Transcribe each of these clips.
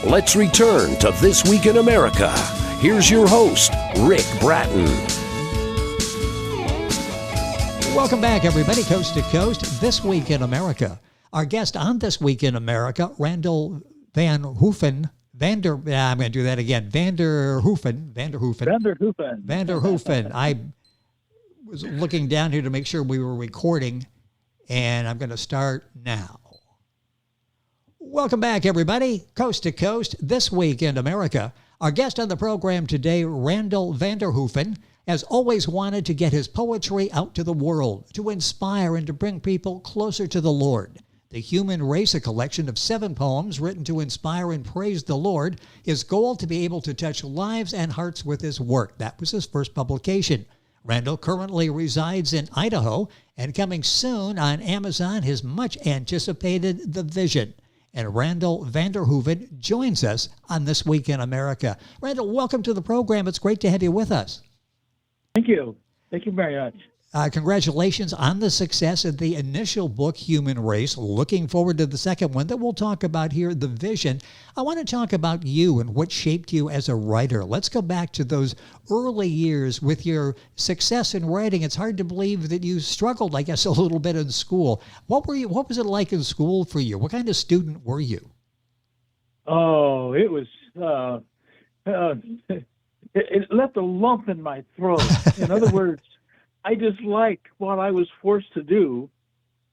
Let's return to This Week in America. Here's your host, Rick Bratton. Welcome back, everybody, coast to coast. This Week in America. Our guest on This Week in America, Randall Vanderhoffen. I'm going to do that again. Vanderhoofven. I was looking down here to make sure we were recording, and I'm going to start now. Welcome back, everybody, coast to coast, This Week in America. Our guest on the program today, Randall Vanderhoffen, has always wanted to get his poetry out to the world, to inspire and to bring people closer to the Lord. The Human Race, a collection of 7 poems written to inspire and praise the Lord, his goal to be able to touch lives and hearts with his work. That was his first publication. Randall currently resides in Idaho, and coming soon on Amazon, his much anticipated The Vision. And Randall Vanderhoffen joins us on This Week in America. Randall, welcome to the program. It's great to have you with us. Thank you. Thank you very much. Congratulations on the success of the initial book, Human Race. Looking forward to the second one that we'll talk about here, The Vision. I want to talk about you and what shaped you as a writer. Let's go back to those early years with your success in writing. It's hard to believe that you struggled, I guess, a little bit in school. What was it like in school for you? What kind of student were you? Oh, it was, it left a lump in my throat. In other words, I disliked what I was forced to do,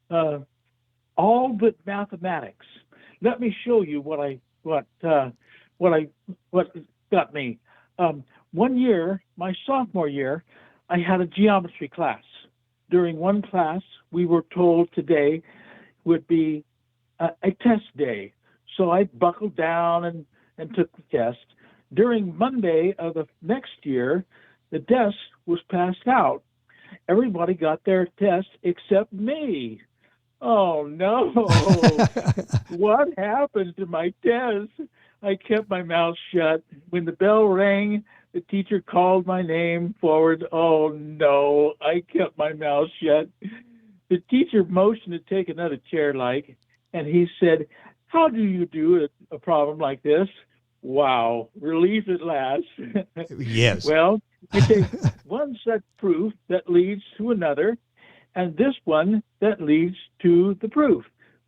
all but mathematics. Let me show you what got me. One year, my sophomore year, I had a geometry class. During one class, we were told today would be a test day. So I buckled down and took the test. During Monday of the next year, the test was passed out. Everybody got their test except me. Oh, no. What happened to my test? I kept my mouth shut. When the bell rang, the teacher called my name forward. Oh, no. I kept my mouth shut. The teacher motioned to take another chair, and he said, "How do you do a problem like this?" Wow. Relief at last. Yes. Well, you take one such proof that leads to another, and this one that leads to the proof.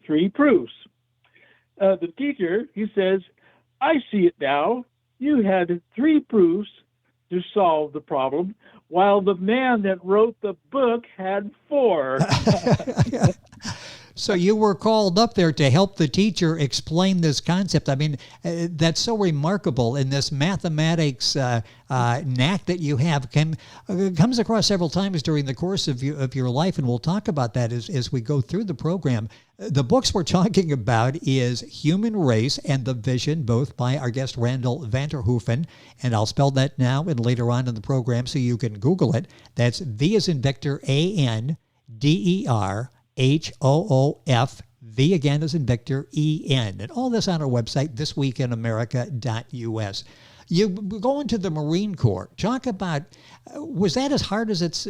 3 proofs. The teacher, he says, "I see it now. You had 3 proofs to solve the problem, while the man that wrote the book had 4. So you were called up there to help the teacher explain this concept. I mean, that's so remarkable. And this mathematics knack that you have comes across several times during the course of your life, and we'll talk about that as we go through the program. The books we're talking about is Human Race and The Vision, both by our guest Randall Vanderhoffen, and I'll spell that now and later on in the program so you can Google it. That's V as in Victor, ANDERHOOF, V again as in Victor, EN. And all this on our website, thisweekinamerica.us. You go into the Marine Corps. Talk about, was that as hard as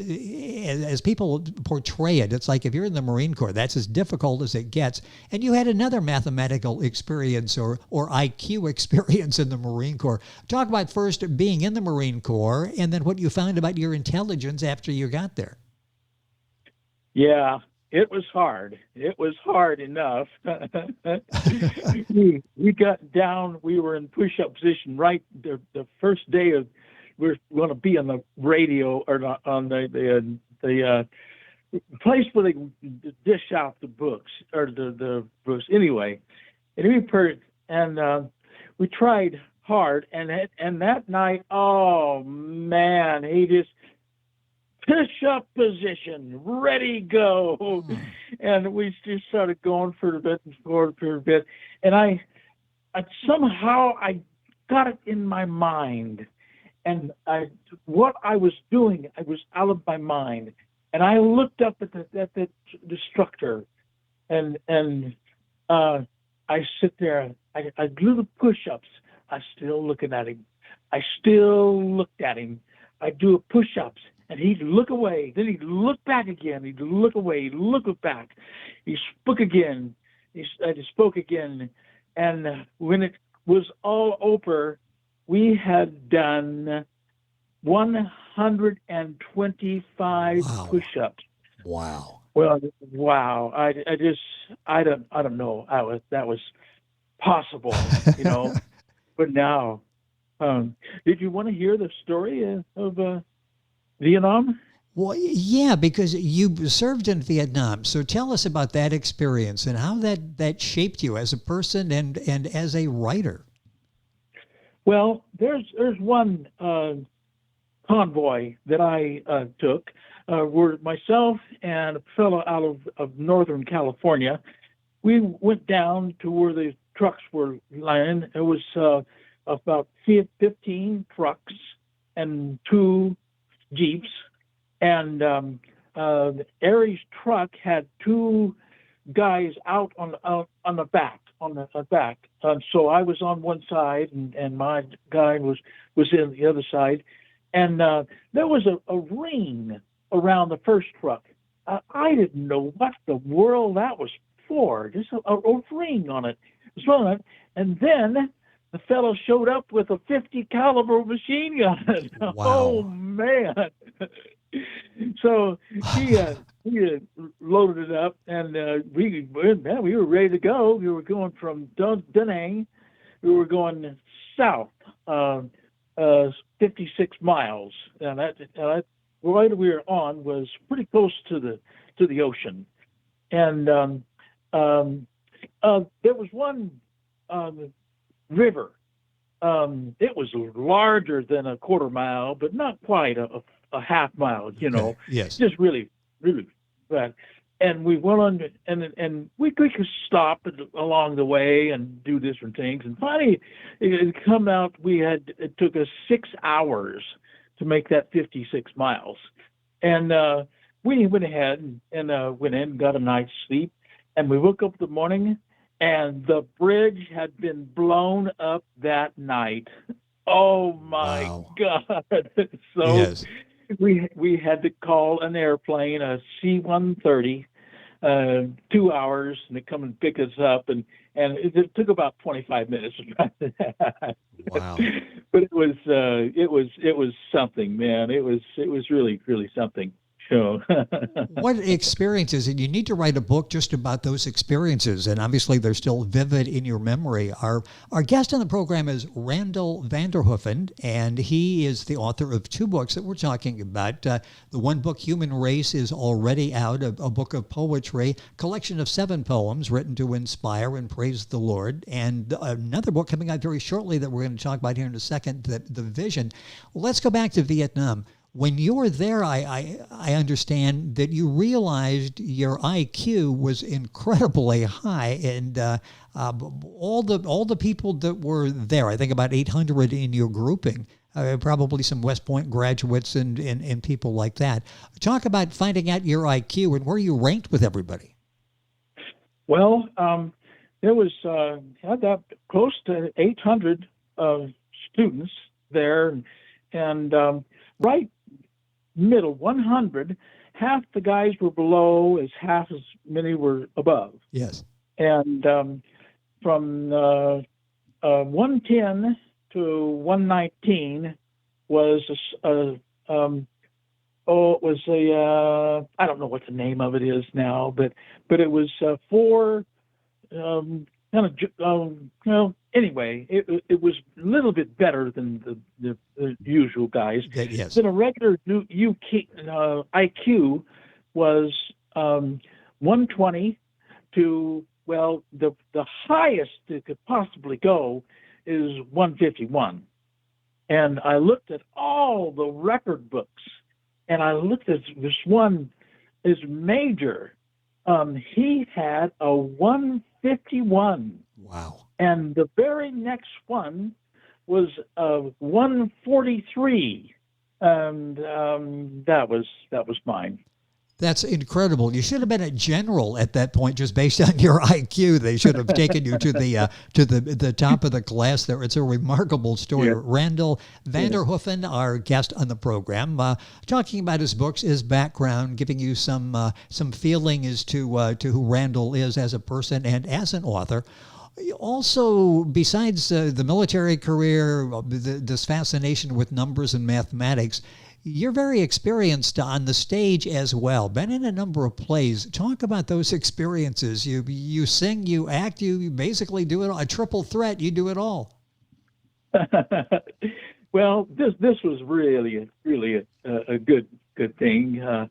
people portray it? It's like if you're in the Marine Corps, that's as difficult as it gets. And you had another mathematical experience or IQ experience in the Marine Corps. Talk about first being in the Marine Corps and then what you found about your intelligence after you got there. Yeah. It was hard. It was hard enough. we got down. We were in push-up position right the first day of. We were going to be on the radio or on the place where they dish out the books or the books anyway. And we tried hard. And that night, oh man, he just. Push-up position, ready, go. And we just started going for a bit and forward for a bit. And I somehow got it in my mind. And what I was doing, I was out of my mind. And I looked up at the instructor, and I sit there. I do the push-ups. I'm still looking at him. I still looked at him. I do push-ups. And he'd look away. Then he'd look back again. He'd look away. He'd look back. He spoke again. I spoke again. And when it was all over, we had done 125 Wow. push-ups. Wow. Well, wow. I don't know how that was possible, you know. But now, did you want to hear the story of Vietnam? Well, yeah, because you served in Vietnam. So tell us about that experience and how that shaped you as a person and as a writer. Well, there's one convoy that I took. Were myself and a fellow out of Northern California. We went down to where the trucks were lying. It was about 15 trucks and 2 Jeeps. And Aries truck had 2 guys out on the back. So I was on one side, and my guy was in the other side. And there was a ring around the first truck. I didn't know what the world that was for. Just a ring on it. So, and then the fellow showed up with a 50 caliber machine gun. Wow. Oh man! So he loaded it up, and we were ready to go. We were going from Da Nang. We were going south, 56 miles, and that right we were on was pretty close to the ocean, and there was one river. It was larger than a quarter mile, but not quite a half mile, you know. Yes. Just really bad. And we went on, and we could stop along the way and do different things. And finally, it come out. It took us 6 hours to make that 56 miles. And we went ahead and went in, got a night's sleep, and we woke up in the morning, and the bridge had been blown up that night. Oh my Wow. God! So Yes. we had to call an airplane, a C-130, 2 hours, and they come and pick us up, and it took about 25 minutes. Wow. But it was something, man. It was really something. So What experiences, and you need to write a book just about those experiences, and obviously they're still vivid in your memory. Our guest on the program is Randall Vanderhoffen, and he is the author of 2 books that we're talking about. The one book, Human Race, is already out, a book of poetry, collection of 7 poems written to inspire and praise the Lord, and another book coming out very shortly that we're going to talk about here in a second, The Vision. Let's go back to Vietnam. When you were there, I understand that you realized your IQ was incredibly high, and all the people that were there, I think about 800 in your grouping, probably some West Point graduates and people like that. Talk about finding out your IQ and where you ranked with everybody. Well, there was that close to 800 students there, and right middle 100, half the guys were below, as half as many were above. Yes. And from 110 to 119 was it was a I don't know what the name of it is now, but it was 4 anyway, it was a little bit better than the usual guys. Yes. Then a regular IQ was 120 to, well, the highest it could possibly go is 151. And I looked at all the record books, and I looked at this one, is Major. He had a 151. Wow. And the very next one was 143, and that was mine. That's incredible. You should have been a general at that point, just based on your IQ. They should have taken you to the top of the class there. It's a remarkable story. Yeah. Randall Vanderhoffen, our guest on the program, talking about his books, his background, giving you some feeling as to who Randall is as a person and as an author. Also, besides the military career, this fascination with numbers and mathematics, you're very experienced on the stage as well. Been in a number of plays. Talk about those experiences. You sing, you act, you basically do it all. A triple threat. You do it all. Well, this was really a good thing.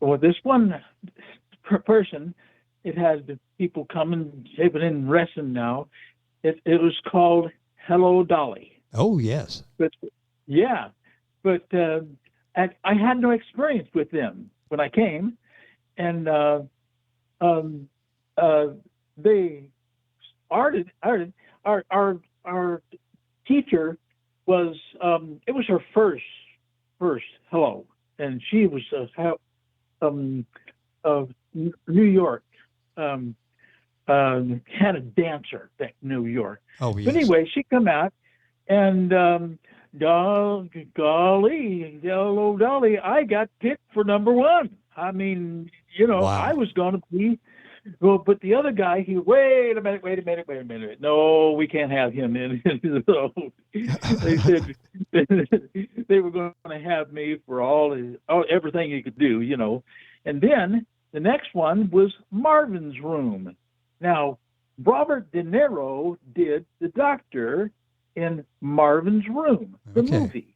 Well, this one person, it had people coming. They've been in wrestling now. It was called Hello Dolly. Oh yes. But yeah, but I had no experience with them when I came, and they our teacher was it was her first hello, and she was of New York, had a dancer at New York. Oh yes. But anyway, she come out and golly, hello Dolly, I got picked for number one. I mean, Wow. I was going to be. Well, but the other guy, wait a minute. No, we can't have him in. So they said they were going to have me for everything he could do, And then the next one was Marvin's Room. Now, Robert De Niro did the doctor in Marvin's Room, the movie.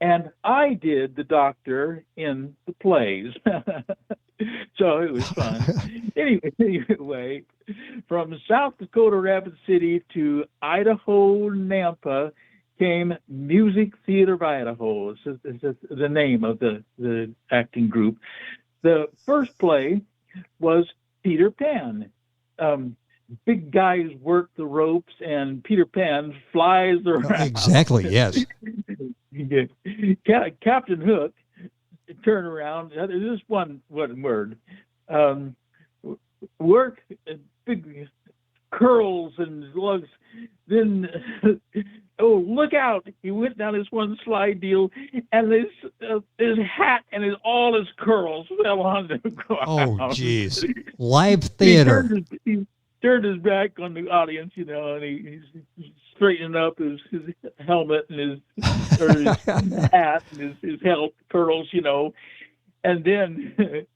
And I did the doctor in the plays. So it was fun. Anyway, from South Dakota Rapid City to Idaho Nampa came Music Theater of Idaho. This is the name of the acting group. The first play was Peter Pan. Big guys work the ropes, and Peter Pan flies around. Exactly, yes. Captain Hook turn around. This one word. Work big curls and lugs. Then, look out! He went down this one slide deal, and his hat and all his curls fell on the ground. Oh, jeez! Live theater. He turned his back on the audience, and he's straightening up his helmet and his hat and his curls, And then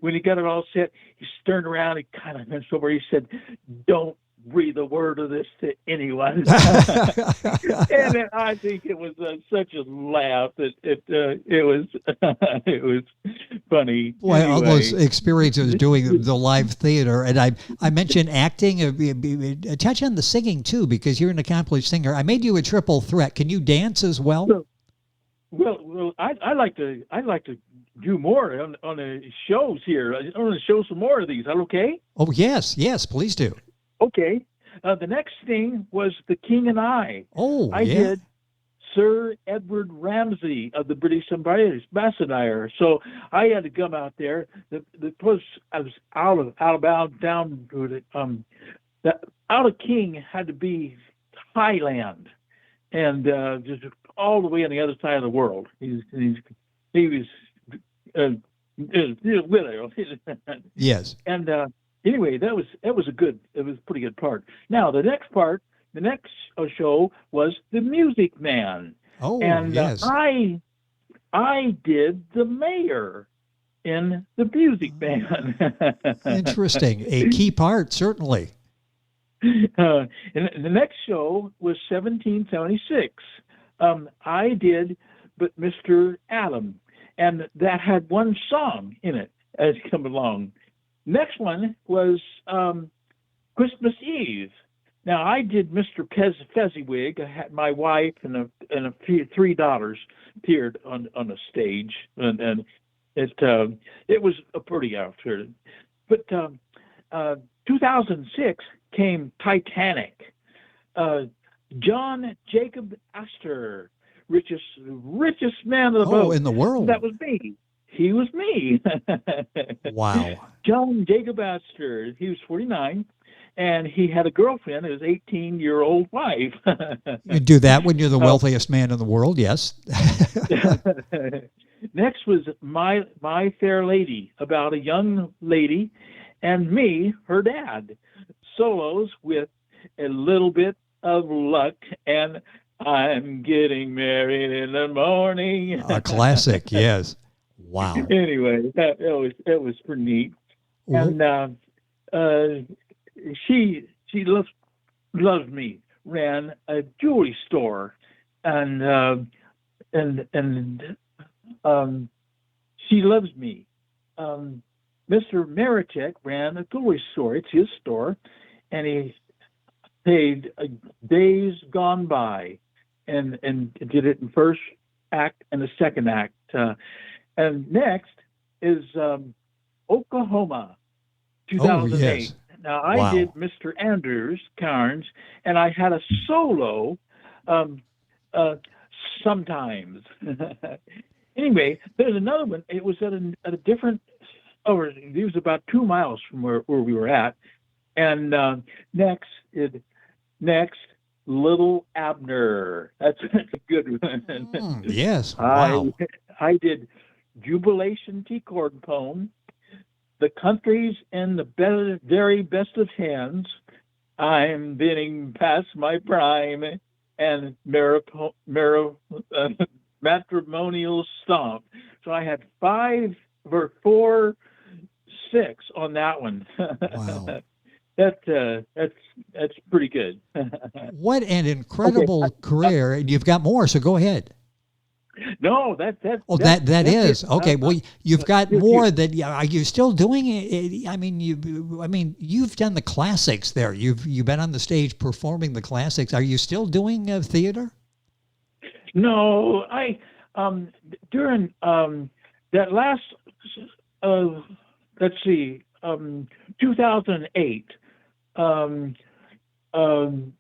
when he got it all set, he turned around, he kind of bent over, he said, "Don't breathe a word of this to anyone." And then I think it was such a laugh that it was funny. Boy, anyway. All those experiences doing the live theater, and I mentioned acting. Touch on the singing too, because you're an accomplished singer. I made you a triple threat. Can you dance as well? Well, I'd like to do more on the shows here. I want to show some more of these. Is that okay? Oh yes, please do. Okay. The next thing was The King and I. Oh, I did Sir Edward Ramsay of the British Ambassador. So I had to come out there. I was out down to the out of King had to be Thailand, and just all the way on the other side of the world. He was yes. And anyway, it was a pretty good part. Now the next show was The Music Man. Oh, and yes. I did the mayor in The Music Man. Interesting. A key part, certainly. And the next show was 1776. I did but Mr. Adam, and that had one song in it as it come along. Next one was Christmas Eve. Now I did Mr. Fezziwig. I had my wife and three daughters appeared on the stage, and it was a pretty outfit. But 2006 came Titanic. John Jacob Astor, richest man of the boat. Oh, in the world. That was me. He was me. Wow. John Jacob Astor. He was 49, and he had a girlfriend, his 18-year-old wife. You do that when you're the wealthiest man in the world, yes. Next was My Fair Lady, about a young lady and me, her dad. Solos with a little bit of luck, and I'm getting married in the morning. A classic, yes. Wow. Anyway, it was pretty neat. And she loves me. Ran a jewelry store, and she loves me. Mr. Marichek ran a jewelry store. It's his store, and he paid days gone by, and did it in first act and the second act. And next is Oklahoma, 2008. Oh, yes. Now, I did Mr. Anders Carnes, and I had a solo sometimes. Anyway, there's another one. It was at a different, it was about 2 miles from where we were at. And next, Little Abner. That's a good one. Yes, wow. I did Jubilation Tea Chord Poem, The Country's in the very best of hands, I'm getting past my prime, and matrimonial stomp. So I had 4, 6 on that one. Wow. That's pretty good. What an incredible career. And you've got more, so go ahead. No, that is it. okay. Well, you've got more. That are you still doing it? I mean, you've done the classics there. You've been on the stage performing the classics. Are you still doing theater? No, I during that last 2008.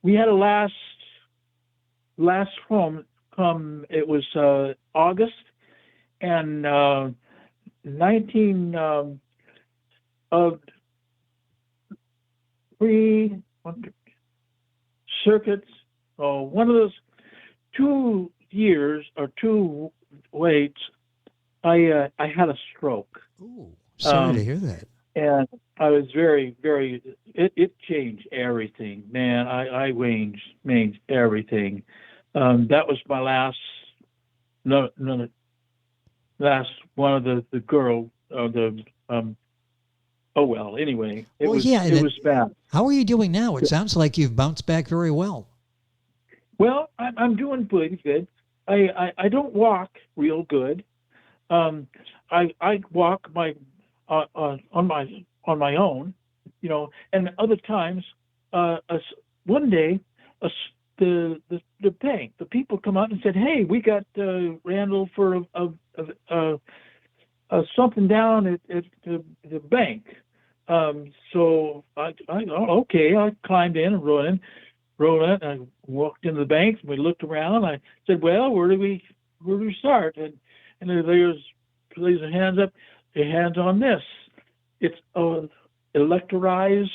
We had a last film. It was August, and 3 circuits. One of those 2 years or 2 waits, I had a stroke. Ooh, sorry to hear that. And I was very, very. It changed everything, man. I changed everything. That was my last one of the girl anyway, it was bad. How are you doing now? It sounds like you've bounced back very well. Well, I'm doing pretty good. I don't walk real good. I walk on my own, and other times, one day, the bank, the people come out and said, "Hey, we got Randall for something down at the bank." So okay. I climbed in and rode in. I walked into the bank. And we looked around. I said, "Well, where do we start?" And there's a hands up. Your hands on this. It's electrolyzed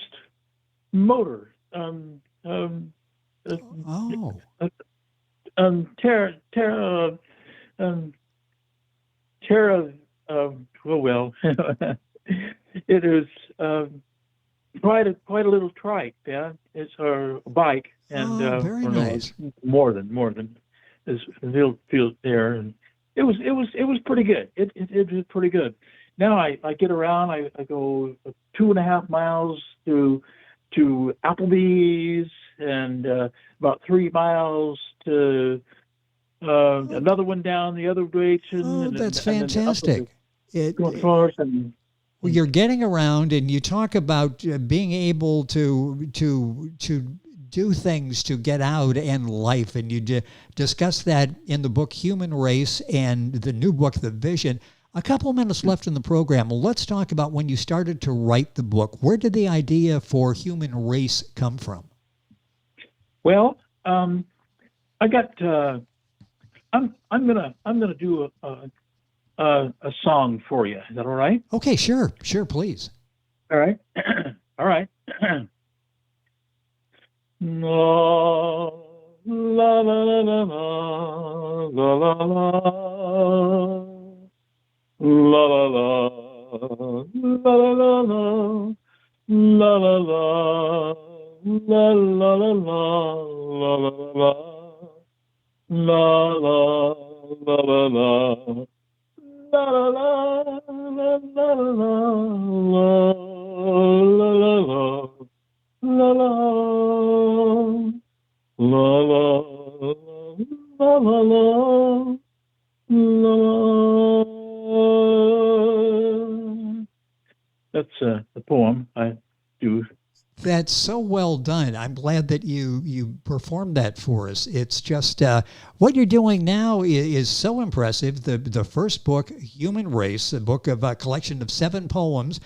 motor. It is quite a little trike. Yeah, it's a bike, and very nice. More than is field there, and it was pretty good. It was pretty good. Now I get around. I go 2.5 miles to Applebee's, and about 3 miles to another one down the other direction. That's fantastic. Well, you're getting around, and you talk about being able to do things to get out in life, and you discuss that in the book Human Race and the new book The Vision. A couple of minutes left in the program. Let's talk about when you started to write the book. Where did the idea for Human Race come from? Well, I got. I'm gonna do a song for you. Is that all right? Okay, sure, please. All right, all right. La la la la la la la la. La la la la la la la la la la la la la That's the poem I do. That's so well done. I'm glad that you performed that for us. It's just what you're doing now is so impressive. The first book, Human Race, a book of a collection of 7 poems,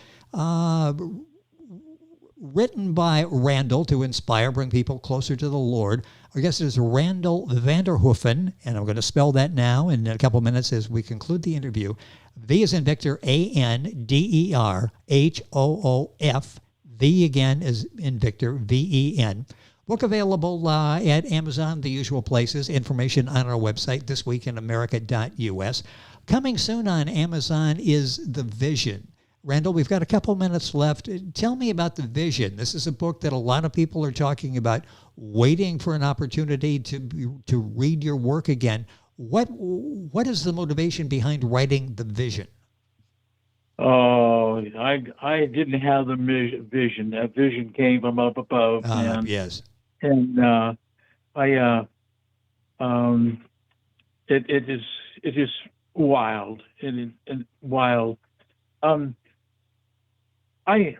written by Randall to inspire, bring people closer to the Lord. Our guest is Randall Vanderhoffen, and I'm going to spell that now in a couple minutes as we conclude the interview. V as in Victor, Vanderhoof. V again is in Victor, VEN. Book available at Amazon, the usual places. Information on our website, thisweekinamerica.us. Coming soon on Amazon is The Vision. Randall, we've got a couple minutes left. Tell me about The Vision. This is a book that a lot of people are talking about, waiting for an opportunity to read your work again. What is the motivation behind writing The Vision? Oh, I didn't have the vision. That vision came from up above. Yes. And it is wild and wild. I'm going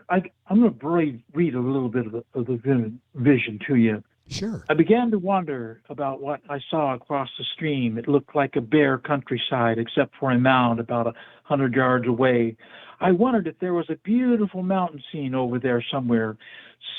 to read a little bit of the vision to you. Sure. I began to wonder about what I saw across the stream. It looked like a bare countryside, except for a mound about 100 yards away. I wondered if there was a beautiful mountain scene over there somewhere.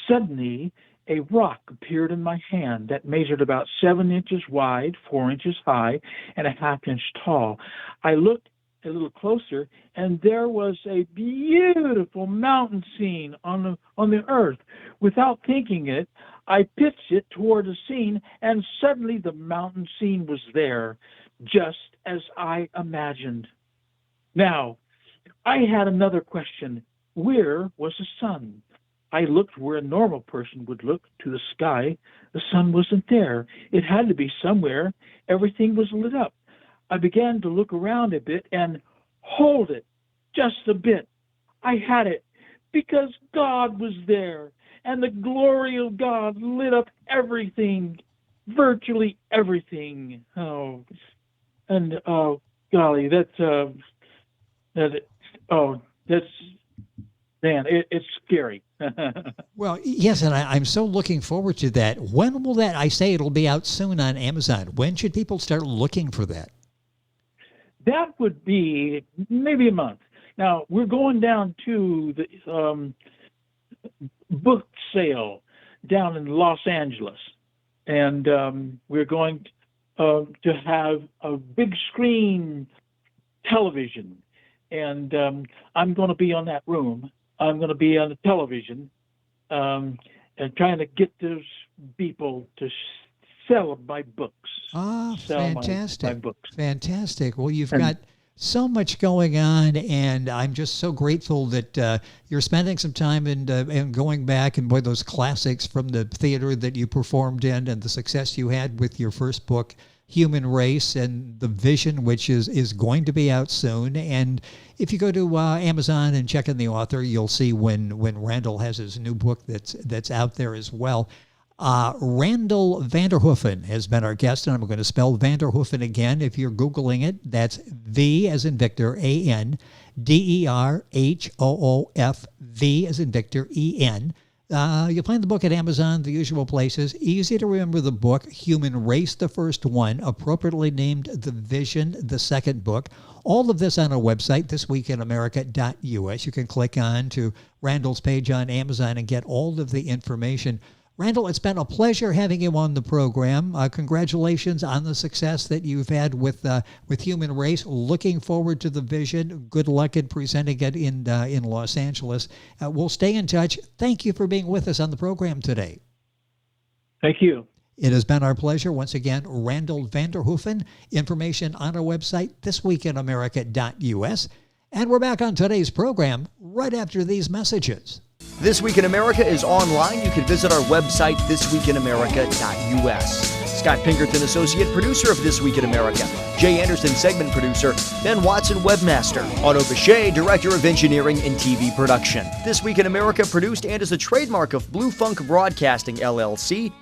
Suddenly, a rock appeared in my hand that measured about 7 inches wide, 4 inches high, and a half inch tall. I looked a little closer, and there was a beautiful mountain scene on the earth. Without thinking it, I pitched it toward the scene, and suddenly the mountain scene was there, just as I imagined. Now, I had another question. Where was the sun? I looked where a normal person would look, to the sky. The sun wasn't there. It had to be somewhere. Everything was lit up. I began to look around a bit and hold it just a bit. I had it because God was there, and the glory of God lit up everything, virtually everything. Oh, and golly, that's man, it's scary. Well, yes, and I'm so looking forward to that. When will that? I say it'll be out soon on Amazon. When should people start looking for that? That would be maybe a month. Now, we're going down to the book sale down in Los Angeles, and we're going to have a big screen television, and I'm going to be on that room. I'm going to be on the television and trying to get those people to sell my books. Fantastic. My books. Fantastic. Well, you've got so much going on, and I'm just so grateful that you're spending some time and going back and those classics from the theater that you performed in and the success you had with your first book, Human Race, and The Vision, which is going to be out soon. And if you go to Amazon and check in the author, you'll see when Randall has his new book that's out there as well. Randall Vanderhoffen has been our guest, and I'm going to spell Vanderhoffen again. If you're Googling it, that's V as in Victor, Vanderhoof, V as in Victor, EN. You'll find the book at Amazon, the usual places. Easy to remember the book, Human Race, the first one, appropriately named The Vision, the second book. All of this on our website, thisweekinamerica.us. You can click on to Randall's page on Amazon and get all of the information. Randall, it's been a pleasure having you on the program. Congratulations on the success that you've had with Human Race. Looking forward to The Vision. Good luck in presenting it in Los Angeles. We'll stay in touch. Thank you for being with us on the program today. Thank you. It has been our pleasure. Once again, Randall Vanderhoffen. Information on our website, thisweekinamerica.us. And we're back on today's program right after these messages. This Week in America is online. You can visit our website, thisweekinamerica.us. Scott Pinkerton, associate producer of This Week in America. Jay Anderson, segment producer. Ben Watson, webmaster. Otto Bechet, director of engineering and TV production. This Week in America produced and is a trademark of Blue Funk Broadcasting, LLC.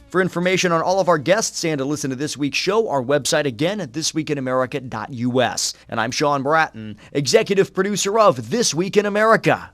For information on all of our guests and to listen to this week's show, our website again at thisweekinamerica.us. And I'm Sean Bratton, executive producer of This Week in America.